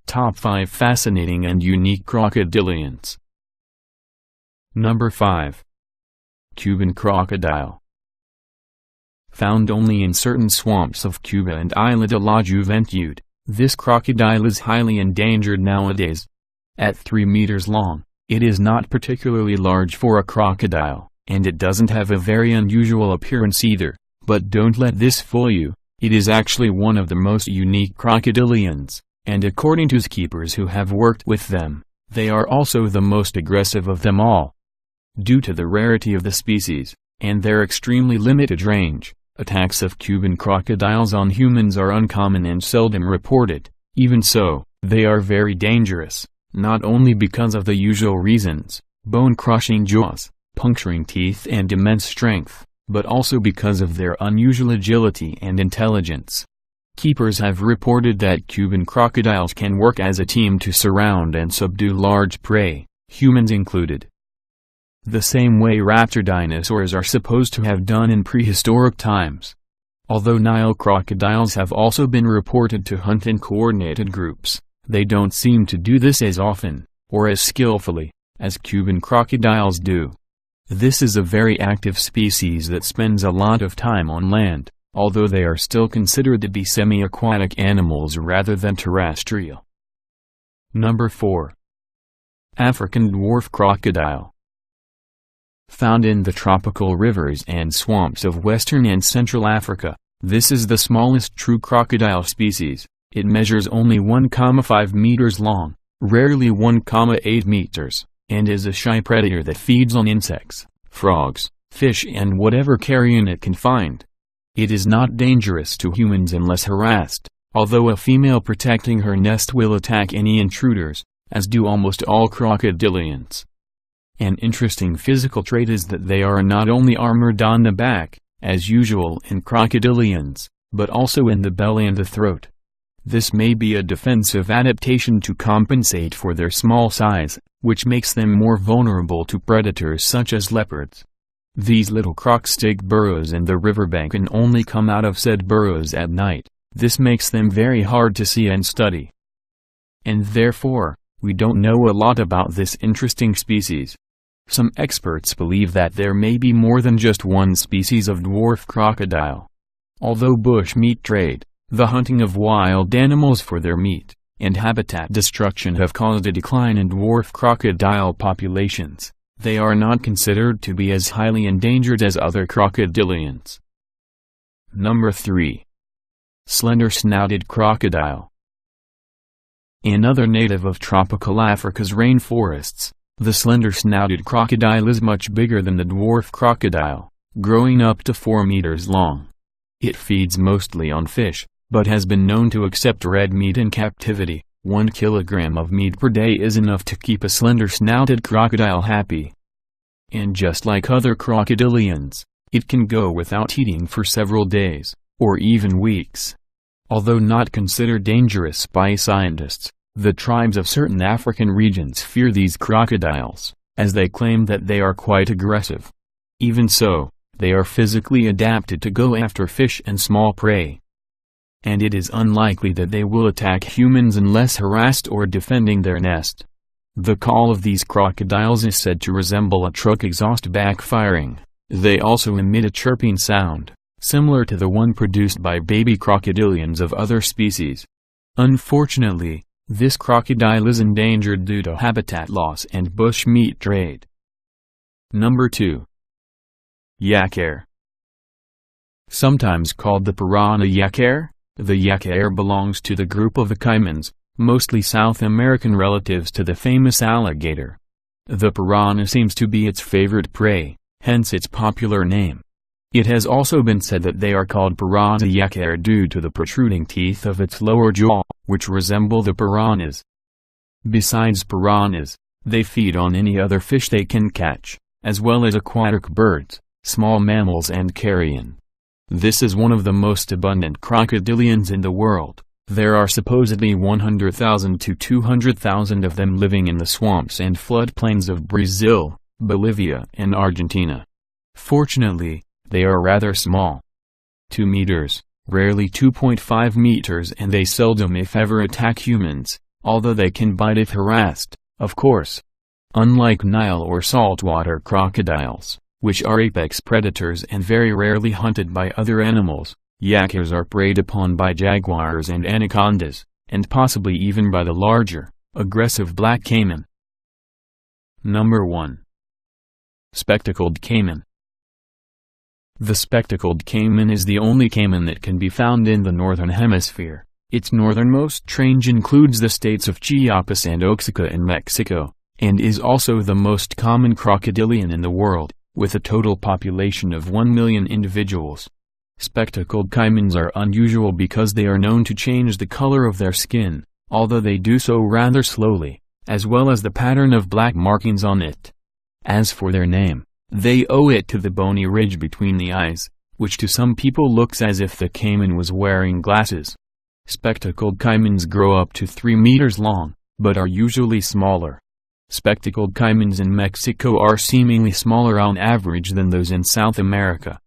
Top 5 Fascinating and Unique Crocodilians. Number 5. Cuban Crocodile. Found only in certain swamps of Cuba and Isla de la Juventud, this crocodile is highly endangered nowadays. At 3 meters long, it is not particularly large for a crocodile, and it doesn't have a very unusual appearance either, but don't let this fool you, it is actually one of the most unique crocodilians, and according to zookeepers who have worked with them, they are also the most aggressive of them all. Due to the rarity of the species, and their extremely limited range, attacks of Cuban crocodiles on humans are uncommon and seldom reported. Even so, they are very dangerous, not only because of the usual reasons, bone-crushing jaws, puncturing teeth and immense strength, but also because of their unusual agility and intelligence. Keepers have reported that Cuban crocodiles can work as a team to surround and subdue large prey, humans included. The same way raptor dinosaurs are supposed to have done in prehistoric times. Although Nile crocodiles have also been reported to hunt in coordinated groups, they don't seem to do this as often, or as skillfully, as Cuban crocodiles do. This is a very active species that spends a lot of time on land, although they are still considered to be semi-aquatic animals rather than terrestrial. Number 4. African dwarf crocodile. Found in the tropical rivers and swamps of western and central Africa, this is the smallest true crocodile species. It measures only 1,5 meters long, rarely 1,8 meters, and is a shy predator that feeds on insects, frogs, fish and whatever carrion it can find. It is not dangerous to humans unless harassed, although a female protecting her nest will attack any intruders, as do almost all crocodilians. An interesting physical trait is that they are not only armored on the back, as usual in crocodilians, but also in the belly and the throat. This may be a defensive adaptation to compensate for their small size, which makes them more vulnerable to predators such as leopards. These little crocs dig burrows in the riverbank and only come out of said burrows at night. This makes them very hard to see and study. And therefore, we don't know a lot about this interesting species. Some experts believe that there may be more than just one species of dwarf crocodile. Although bush meat trade, the hunting of wild animals for their meat, and habitat destruction have caused a decline in dwarf crocodile populations, they are not considered to be as highly endangered as other crocodilians. Number 3. Slender snouted crocodile. Another native of tropical Africa's rainforests, the slender snouted crocodile is much bigger than the dwarf crocodile, growing up to 4 meters long. It feeds mostly on fish, but has been known to accept red meat in captivity. 1 kilogram of meat per day is enough to keep a slender snouted crocodile happy. And just like other crocodilians, it can go without eating for several days, or even weeks. Although not considered dangerous by scientists, the tribes of certain African regions fear these crocodiles, as they claim that they are quite aggressive. Even so, they are physically adapted to go after fish and small prey. And it is unlikely that they will attack humans unless harassed or defending their nest. The call of these crocodiles is said to resemble a truck exhaust backfiring. They also emit a chirping sound, similar to the one produced by baby crocodilians of other species. Unfortunately, this crocodile is endangered due to habitat loss and bush meat trade. Number 2. Yacar. Sometimes called the piranha yacar, the yacar belongs to the group of the caimans, mostly South American relatives to the famous alligator. The piranha seems to be its favorite prey, hence its popular name. It has also been said that they are called piranha yacar due to the protruding teeth of its lower jaw, which resemble the piranhas. Besides piranhas, they feed on any other fish they can catch, as well as aquatic birds, small mammals and carrion. This is one of the most abundant crocodilians in the world. There are supposedly 100,000 to 200,000 of them living in the swamps and floodplains of Brazil, Bolivia and Argentina. Fortunately, they are rather small. 2 meters, rarely 2.5 meters, and they seldom if ever attack humans, although they can bite if harassed, of course. Unlike Nile or saltwater crocodiles, which are apex predators and very rarely hunted by other animals, yakas are preyed upon by jaguars and anacondas, and possibly even by the larger, aggressive black caiman. Number 1. Spectacled caiman. The spectacled caiman is the only caiman that can be found in the northern hemisphere. Its northernmost range includes the states of Chiapas and Oaxaca in Mexico, and is also the most common crocodilian in the world, with a total population of 1 million individuals. Spectacled caimans are unusual because they are known to change the color of their skin, although they do so rather slowly, as well as the pattern of black markings on it. As for their name, they owe it to the bony ridge between the eyes, which to some people looks as if the caiman was wearing glasses. Spectacled caimans grow up to 3 meters long, but are usually smaller. Spectacled caimans in Mexico are seemingly smaller on average than those in South America.